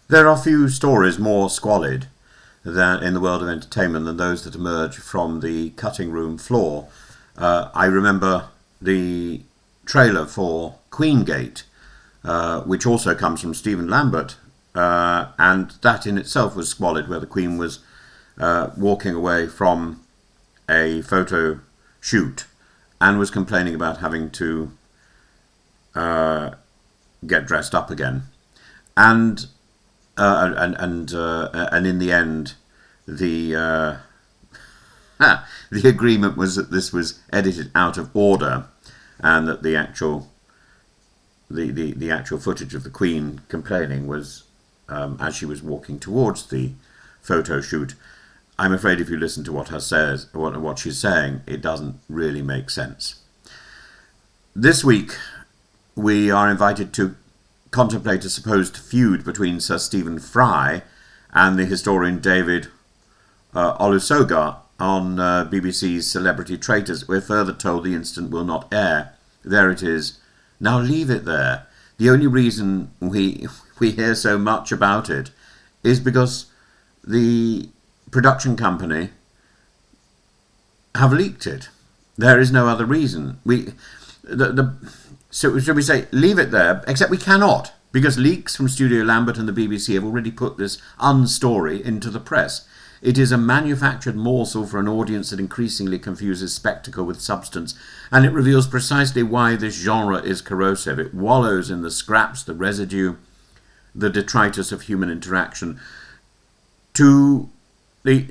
There are few stories more squalid than in the world of entertainment than those that emerge from the cutting room floor. I remember the trailer for Queengate, which also comes from Stephen Lambert, and that in itself was squalid, where the Queen was walking away from a photo shoot and was complaining about having to get dressed up again, and in the end, the the agreement was that this was edited out of order, and that the actual footage of the Queen complaining was as she was walking towards the photo shoot. I'm afraid if you listen to what she's saying, it doesn't really make sense. This week, we are invited to contemplate a supposed feud between Sir Stephen Fry and the historian David Olusoga on BBC's Celebrity Traitors. We're further told the incident will not air. There it is. Now leave it there. The only reason we hear so much about it is because the production company have leaked it. There is no other reason. So should we say leave it there? Except we cannot, because leaks from Studio Lambert and the BBC have already put this unstory into the press. It is a manufactured morsel for an audience that increasingly confuses spectacle with substance, and it reveals precisely why this genre is corrosive. It wallows in the scraps, the residue, the detritus of human interaction. To find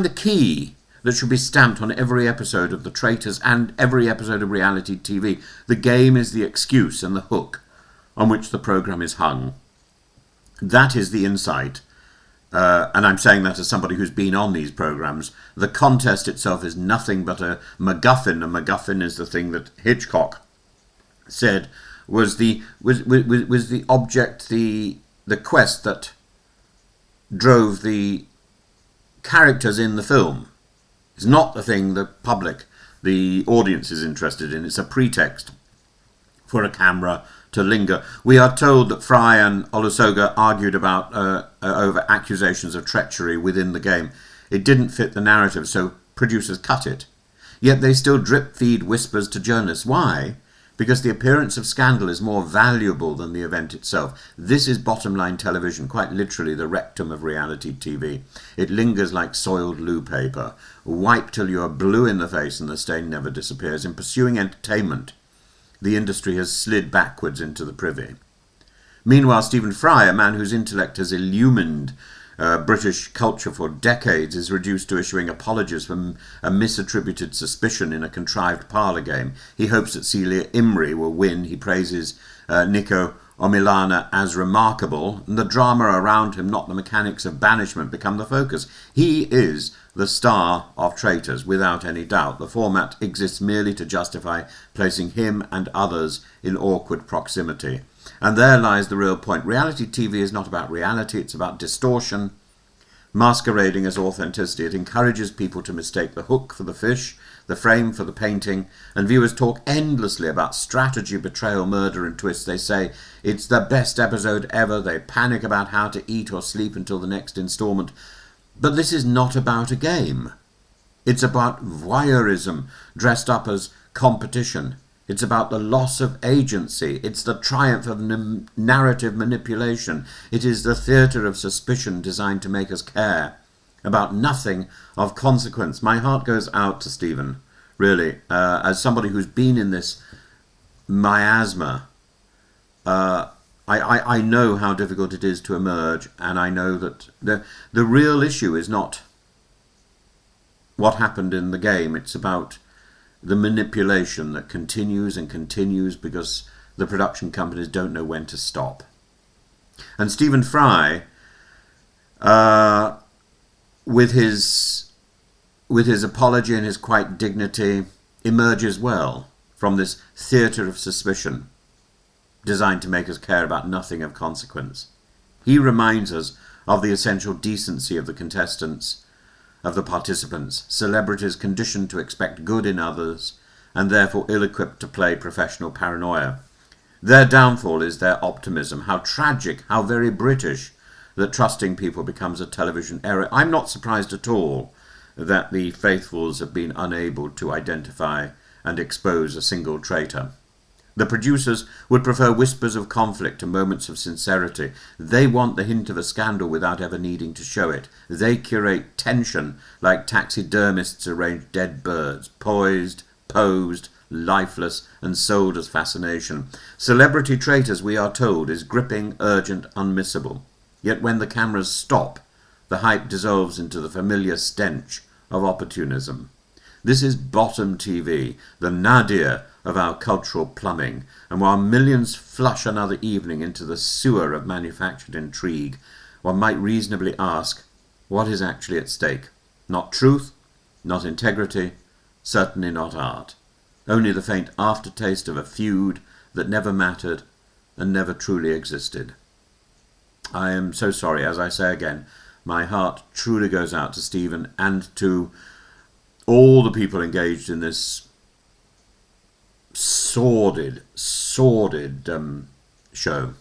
the key that should be stamped on every episode of The Traitors and every episode of reality TV, the game is the excuse and the hook on which the programme is hung. That is the insight. And I'm saying that as somebody who's been on these programmes. The contest itself is nothing but a MacGuffin. A MacGuffin is the thing that Hitchcock said was the object, the quest that drove the characters in the film. It's not the thing the public, the audience is interested in. It's a pretext for a camera to linger. We are told that Fry and Olusoga argued about over accusations of treachery within the game. It didn't fit the narrative, so producers cut it. Yet they still drip-feed whispers to journalists. Why? Because the appearance of scandal is more valuable than the event itself. This is bottom-line television, quite literally the rectum of reality TV. It lingers like soiled loo paper. Wipe till you are blue in the face and the stain never disappears. In pursuing entertainment, the industry has slid backwards into the privy. Meanwhile, Stephen Fry, a man whose intellect has illumined British culture for decades, is reduced to issuing apologies for a misattributed suspicion in a contrived parlour game. He hopes that Celia Imrie will win. He praises Nico Omilana as remarkable, and the drama around him, not the mechanics of banishment, become the focus. He is the star of Traitors, without any doubt. The format exists merely to justify placing him and others in awkward proximity. And there lies the real point. Reality TV is not about reality, it's about distortion, masquerading as authenticity. It encourages people to mistake the hook for the fish, the frame for the painting, and viewers talk endlessly about strategy, betrayal, murder and twists. They say it's the best episode ever. They panic about how to eat or sleep until the next instalment. But this is not about a game. It's about voyeurism dressed up as competition. It's about the loss of agency. It's the triumph of narrative manipulation. It is the theatre of suspicion designed to make us care about nothing of consequence. My heart goes out to Stephen, really, as somebody who's been in this miasma. I know how difficult it is to emerge, and I know that the real issue is not what happened in the game. It's about the manipulation that continues and continues because the production companies don't know when to stop. And Stephen Fry, with his apology and his quiet dignity, emerges well from this theatre of suspicion designed to make us care about nothing of consequence. He reminds us of the essential decency of the contestants, of the participants, celebrities conditioned to expect good in others and therefore ill-equipped to play professional paranoia. Their downfall is their optimism. How tragic, how very British that trusting people becomes a television error. I'm not surprised at all that the faithfuls have been unable to identify and expose a single traitor. The producers would prefer whispers of conflict to moments of sincerity. They want the hint of a scandal without ever needing to show it. They curate tension like taxidermists arrange dead birds, poised, posed, lifeless, and sold as fascination. Celebrity Traitors, we are told, is gripping, urgent, unmissable. Yet when the cameras stop, the hype dissolves into the familiar stench of opportunism. This is bottom TV, the nadir of our cultural plumbing, and while millions flush another evening into the sewer of manufactured intrigue, one might reasonably ask, what is actually at stake? Not truth, not integrity, certainly not art. Only the faint aftertaste of a feud that never mattered and never truly existed. I am so sorry, as I say again, my heart truly goes out to Stephen and to all the people engaged in this sordid show.